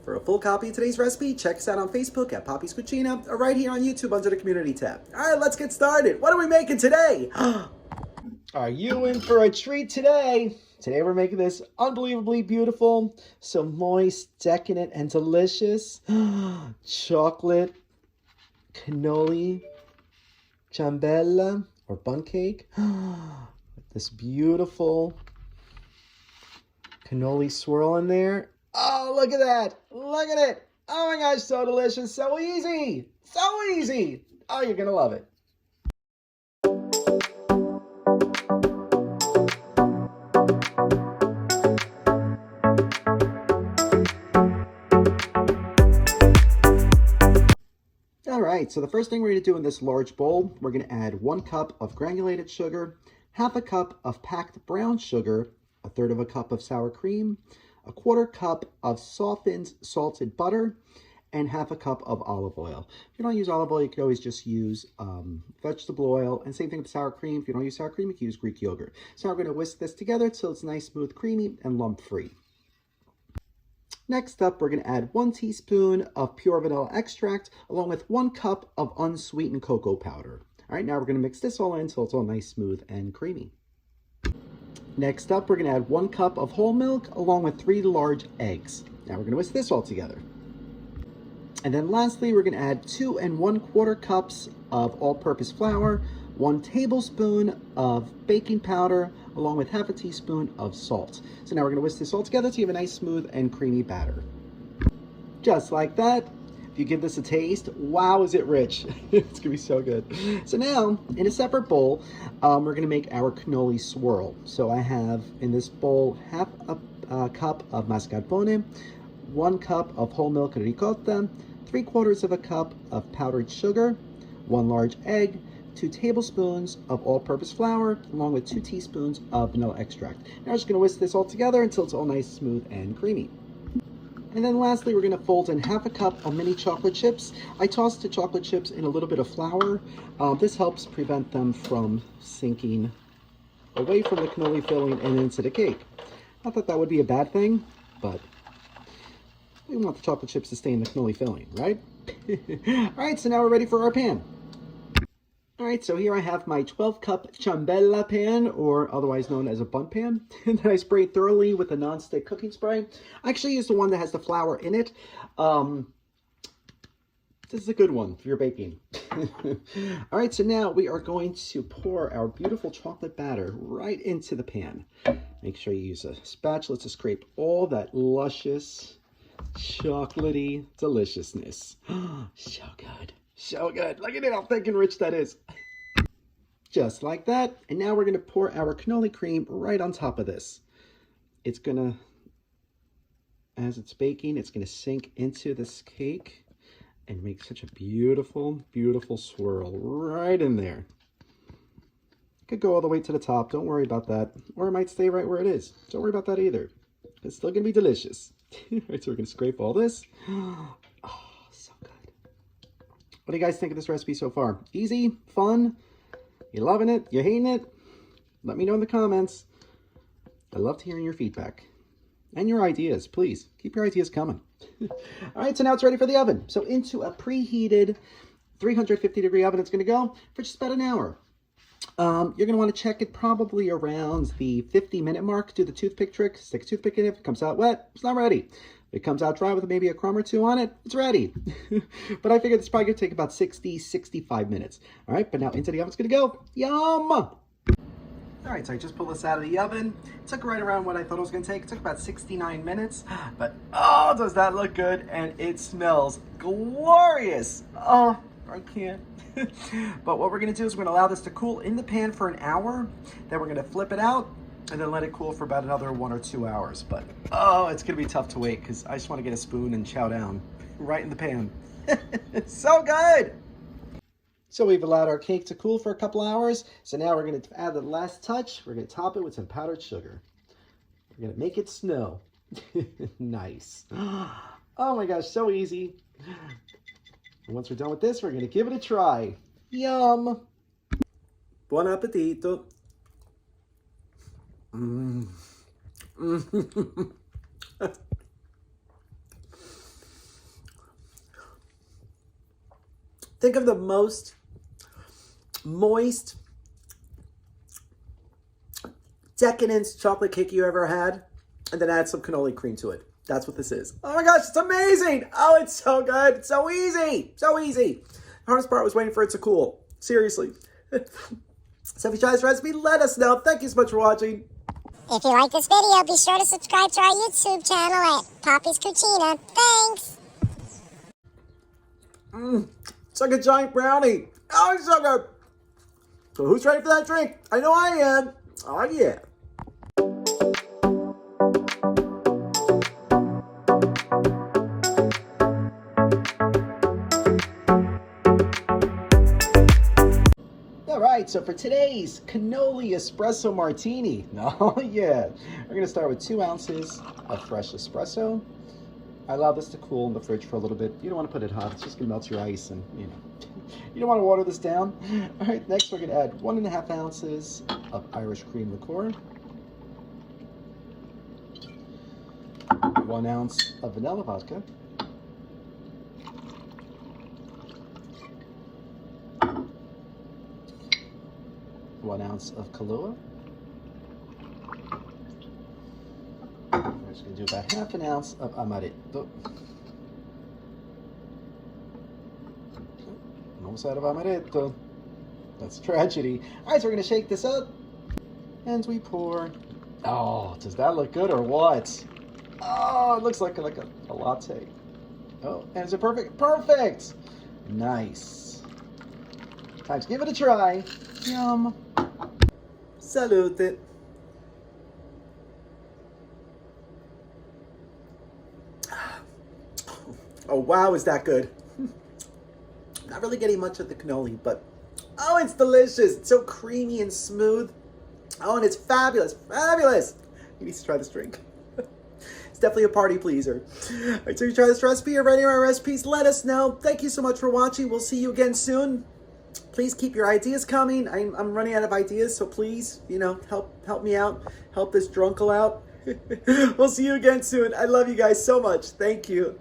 For a full copy of today's recipe, check us out on Facebook at Poppy's Cucina or right here on YouTube under the Community tab. All right, let's get started. What are we making today? Are you in for a treat today? Today we're making this unbelievably beautiful, so moist, decadent, and delicious chocolate cannoli ciambella or bun cake. This beautiful cannoli swirl in there. Oh, look at that. Look at it. Oh my gosh, so delicious. So easy. So easy. Oh, you're going to love it. All right, so the first thing we're going to do in this large bowl, we're going to add 1 cup of granulated sugar, half a cup of packed brown sugar, a third of a cup of sour cream, a 1/4 cup of softened salted butter, and half a cup of olive oil. If you don't use olive oil, you can always just use vegetable oil. And same thing with sour cream. If you don't use sour cream, you can use Greek yogurt. So now we're going to whisk this together till it's nice, smooth, creamy, and lump-free. Next up, we're going to add 1 teaspoon of pure vanilla extract along with 1 cup of unsweetened cocoa powder. All right, now we're going to mix this all in until it's all nice, smooth, and creamy. Next up, we're going to add 1 cup of whole milk along with 3 large eggs. Now we're going to whisk this all together. And then lastly, we're going to add 2 1/4 cups of all-purpose flour, 1 tablespoon of baking powder, along with half a teaspoon of salt. So now we're going to whisk this all together to give a nice, smooth, and creamy batter. Just like that. If you give this a taste, wow, is it rich. It's going to be so good. So now, in a separate bowl, we're going to make our cannoli swirl. So I have in this bowl half a cup of mascarpone, 1 cup of whole milk ricotta, 3/4 of a cup of powdered sugar, 1 large egg, 2 tablespoons of all-purpose flour, along with 2 teaspoons of vanilla extract. Now we're just going to whisk this all together until it's all nice, smooth, and creamy. And then lastly, we're going to fold in half a cup of mini chocolate chips. I tossed the chocolate chips in a little bit of flour. This helps prevent them from sinking away from the cannoli filling and into the cake. Not that that would be a bad thing, but we want the chocolate chips to stay in the cannoli filling, right? All right, so now we're ready for our pan. All right, so here I have my 12-cup ciambella pan, or otherwise known as a bun pan, that I sprayed thoroughly with a non-stick cooking spray. I actually use the one that has the flour in it. This is a good one if you're baking. All right, so now we are going to pour our beautiful chocolate batter right into the pan. Make sure you use a spatula to scrape all that luscious, chocolatey deliciousness. So good. So good. Look at it, how thick and rich that is. Just like that. And now we're going to pour our cannoli cream right on top of this. It's going to, as it's baking, it's going to sink into this cake and make such a beautiful, beautiful swirl right in there. It could go all the way to the top. Don't worry about that. Or it might stay right where it is. Don't worry about that either. It's still going to be delicious. All right, so we're going to scrape all this. What do you guys think of this recipe so far? Easy? Fun? You loving it? You hating it? Let me know in the comments. I love hearing your feedback. And your ideas, please. Keep your ideas coming. All right, so now it's ready for the oven. So into a preheated 350-degree oven, it's going to go for just about an hour. You're going to want to check it probably around the 50-minute mark. Do the toothpick trick. Stick a toothpick in it. If it comes out wet, it's not ready. If it comes out dry with maybe a crumb or 2 on it, it's ready. But I figured it's probably going to take about 60, 65 minutes. All right, but now into the oven it's going to go. Yum! All right, so I just pulled this out of the oven. It took right around what I thought it was going to take. It took about 69 minutes. But, oh, does that look good? And it smells glorious. Oh, I can't. But what we're going to do is we're going to allow this to cool in the pan for an hour. Then we're going to flip it out and then let it cool for about another 1 or 2 hours. But, oh, it's going to be tough to wait because I just want to get a spoon and chow down right in the pan. It's so good. So we've allowed our cake to cool for a couple hours. So now we're going to add the last touch. We're going to top it with some powdered sugar. We're going to make it snow. Nice. Oh my gosh, so easy. And once we're done with this, we're going to give it a try. Yum. Buon appetito. Think of the most moist, decadent chocolate cake you ever had, and then add some cannoli cream to it. That's what this is. Oh my gosh, it's amazing. Oh, it's so good. It's so easy. So easy. The hardest part was waiting for it to cool. Seriously. So if you try this recipe, let us know. Thank you so much for watching. If you like this video, be sure to subscribe to our YouTube channel at Poppy's Cucina. Thanks! It's like a giant brownie. Oh, it's so good. So who's ready for that drink? I know I am. Oh, yeah. All right, so for today's cannoli espresso martini, oh yeah, we're gonna start with 2 ounces of fresh espresso. I allow this to cool in the fridge for a little bit. You don't want to put it hot, it's just gonna melt your ice and, you know, you don't want to water this down. All right, next we're gonna add 1.5 ounces of Irish cream liqueur, 1 ounce of vanilla vodka, 1 ounce of Kahlua. We're just going to do about 1/2 ounce of amaretto. Almost out of amaretto. That's tragedy. All right, so we're going to shake this up. And we pour. Oh, does that look good or what? Oh, it looks like a latte. Oh, and is it perfect? Perfect! Nice. Time to give it a try. Yum. Salute. Oh, wow, is that good. Not really getting much of the cannoli, but oh, it's delicious. It's so creamy and smooth. Oh, and it's fabulous. Fabulous. You need to try this drink. It's definitely a party pleaser. All right, so you try this recipe or any of our recipes, let us know. Thank you so much for watching. We'll see you again soon. Please keep your ideas coming. I'm running out of ideas, so please, you know, help me out. Help this drunkle out. We'll see you again soon. I love you guys so much. Thank you.